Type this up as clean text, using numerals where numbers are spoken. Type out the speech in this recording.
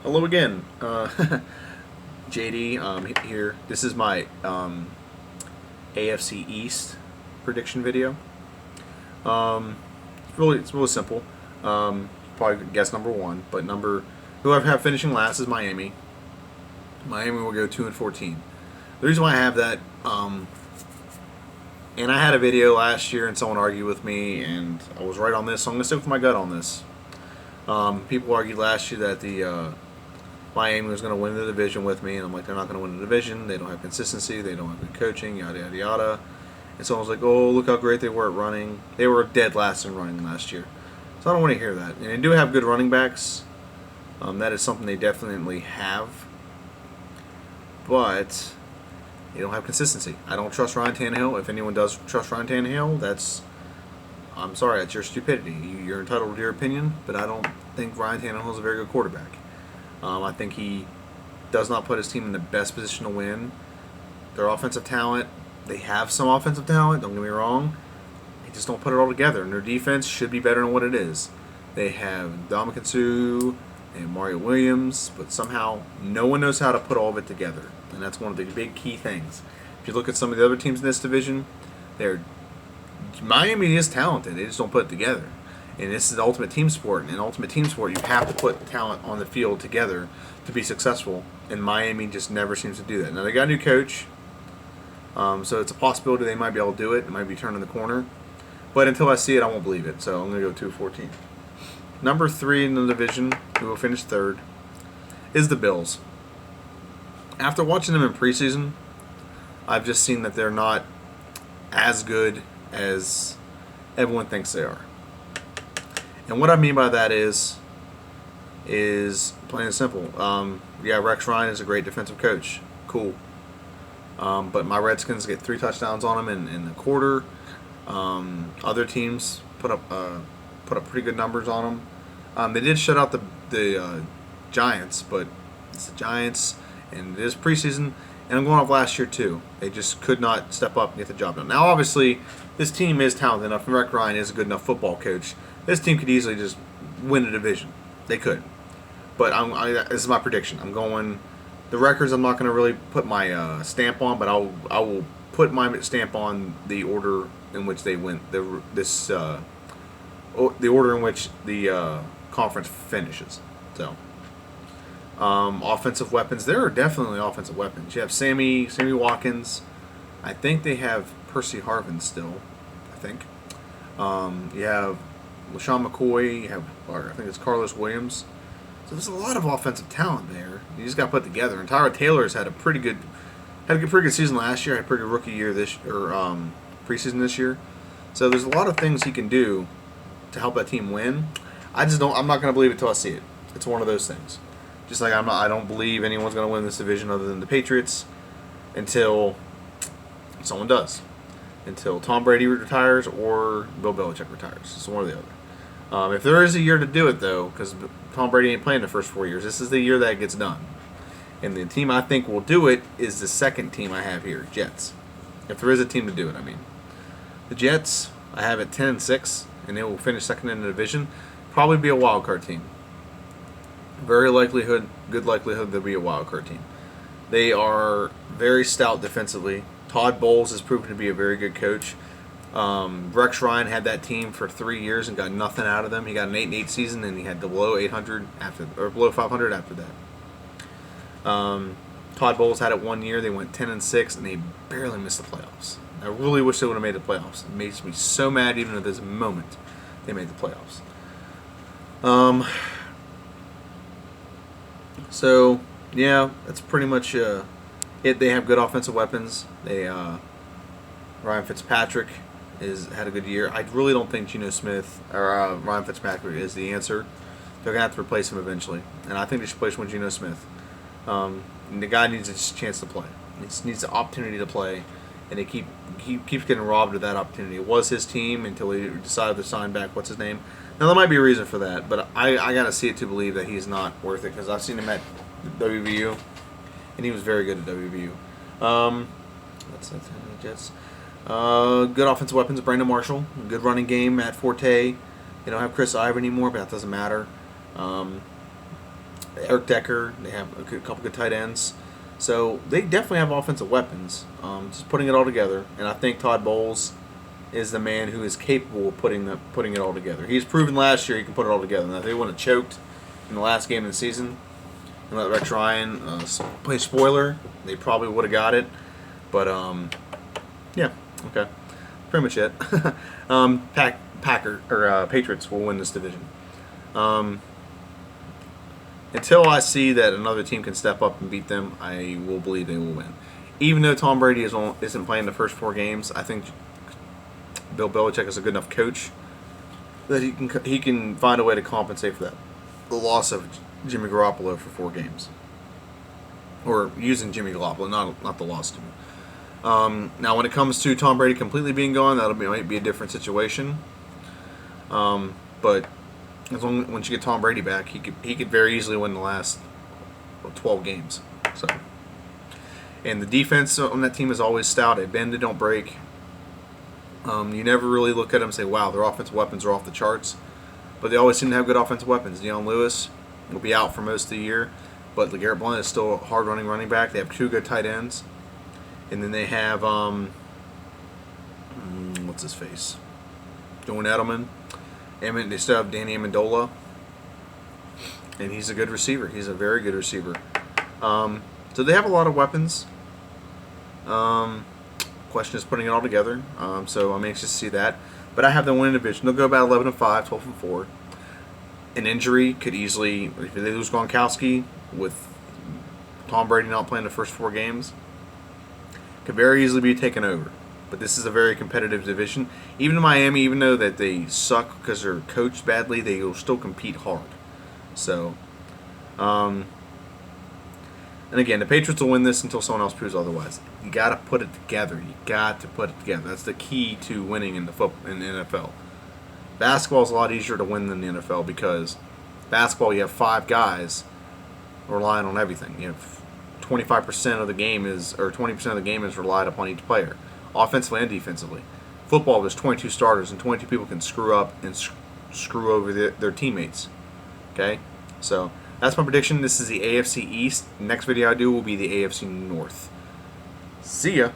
Hello again, JD. Here. This is my AFC East prediction video. It's really simple. Probably guess number one, but who I have finishing last is Miami. Miami will go 2-14. The reason why I have that, and I had a video last year, and someone argued with me, and I was right on this, so I'm gonna stick with my gut on this. People argued last year that the Miami was going to win the division with me, and I'm like, they're not going to win the division. They don't have consistency. They don't have good coaching. Yada yada yada. And so I was like, oh, look how great they were at running. They were dead last in running last year, so I don't want to hear that. And they do have good running backs. That is something they definitely have, but they don't have consistency. I don't trust Ryan Tannehill. If anyone does trust Ryan Tannehill, I'm sorry, that's your stupidity. You're entitled to your opinion, but I don't think Ryan Tannehill is a very good quarterback. I think he does not put his team in the best position to win. Their offensive talent, they have some offensive talent, don't get me wrong. They just don't put it all together. And their defense should be better than what it is. They have Ndamukong Suh and Mario Williams, but somehow no one knows how to put all of it together. And that's one of the big key things. If you look at some of the other teams in this division, Miami is talented. They just don't put it together. And this is the ultimate team sport. And in ultimate team sport, you have to put talent on the field together to be successful. And Miami just never seems to do that. Now, they got a new coach, so it's a possibility they might be able to do it. It might be turning the corner. But until I see it, I won't believe it. So I'm going to go 2-14. Number 3 in the division, who will finish third, is the Bills. After watching them in preseason, I've just seen that they're not as good as everyone thinks they are. And what I mean by that is plain and simple. Rex Ryan is a great defensive coach. Cool. But my Redskins get 3 touchdowns on them in the quarter. Other teams put up pretty good numbers on them. They did shut out the Giants, but it's the Giants, and it is preseason. And I'm going off last year too. They just could not step up and get the job done. Now, obviously, this team is talented enough, and Rex Ryan is a good enough football coach. This team could easily just win a division. They could. But this is my prediction. I'm going the records. I'm not going to really put my stamp on, but I will put my stamp on the order in which they went. The order in which the conference finishes. So, offensive weapons. There are definitely offensive weapons. You have Sammy Watkins. I think they have Percy Harvin still. I think. You have LaShawn McCoy. You have, I think it's Carlos Williams. So there's a lot of offensive talent there. You just got to put together. And Tyrod Taylor's had a pretty good season last year. Had a pretty good rookie year preseason this year. So there's a lot of things he can do to help that team win. I'm not going to believe it until I see it. It's one of those things. Just like I don't believe anyone's going to win this division other than the Patriots until someone does. Until Tom Brady retires or Bill Belichick retires. It's one or the other. If there is a year to do it, though, because Tom Brady ain't playing the first 4 years, this is the year that it gets done. And the team I think will do it is the second team I have here, Jets. If there is a team to do it, I mean. The Jets, I have it 10-6, and they will finish second in the division. Probably be a wild card team. Good likelihood they'll be a wild card team. They are very stout defensively. Todd Bowles has proven to be a very good coach. Rex Ryan had that team for 3 years and got nothing out of them. He got an 8-8 season, and he had below 500 after that. Todd Bowles had it 1 year. They went 10-6, and they barely missed the playoffs. I really wish they would have made the playoffs. It makes me so mad, even at this moment, they made the playoffs. So yeah, that's pretty much it. They have good offensive weapons. Ryan Fitzpatrick had a good year. I really don't think Geno Smith or Ryan Fitzpatrick is the answer. They're gonna have to replace him eventually, and I think they should replace him with Geno Smith. And the guy needs a chance to play. He just needs the opportunity to play, and he keeps getting robbed of that opportunity. It was his team until he decided to sign back. What's his name? Now there might be a reason for that, but I gotta see it to believe that he's not worth it because I've seen him at WVU, and he was very good at WVU. That's the Jets. Good offensive weapons, Brandon Marshall. Good running game, Matt Forte. They don't have Chris Ivory anymore, but that doesn't matter. Eric Decker. They have a couple good tight ends. So they definitely have offensive weapons. Just putting it all together, and I think Todd Bowles is the man who is capable of putting it all together. He's proven last year he can put it all together. Now, if they would have choked in the last game of the season and let Rex Ryan play spoiler, they probably would have got it. But yeah, okay, pretty much it. Patriots will win this division. Until I see that another team can step up and beat them, I will believe they will win. Even though Tom Brady isn't playing the first 4 games, I think Bill Belichick is a good enough coach that he can find a way to compensate for that, the loss of Jimmy Garoppolo for 4 games, or using Jimmy Garoppolo, not the loss to him. Now, when it comes to Tom Brady completely being gone, might be a different situation. But once you get Tom Brady back, he could very easily win the last 12 games. So, and the defense on that team is always stout. They bend, they don't break. You never really look at them and say, "Wow, their offensive weapons are off the charts," but they always seem to have good offensive weapons. Deion Lewis will be out for most of the year, but LeGarrette Blount is still a hard running back. They have 2 good tight ends, and then they have what's his face, Julian Edelman. They still have Danny Amendola, and he's a good receiver. He's a very good receiver. So they have a lot of weapons. Question is putting it all together. So I'm anxious to see that. But I have them winning the division. They'll go about 11-5, 12-4. An injury could easily, if they lose Gronkowski with Tom Brady not playing the first 4 games, could very easily be taken over. But this is a very competitive division. Even in Miami, even though that they suck because they're coached badly, they will still compete hard. So, and again, the Patriots will win this until someone else proves otherwise. You got to put it together. You got to put it together. That's the key to winning in the NFL. Basketball is a lot easier to win than the NFL because basketball, you have 5 guys relying on everything. You have 25% of the game is, or 20% of the game is relied upon each player, offensively and defensively. Football, there's 22 starters, and 22 people can screw up and screw over their teammates. Okay? So, that's my prediction. This is the AFC East. The next video I do will be the AFC North. See ya.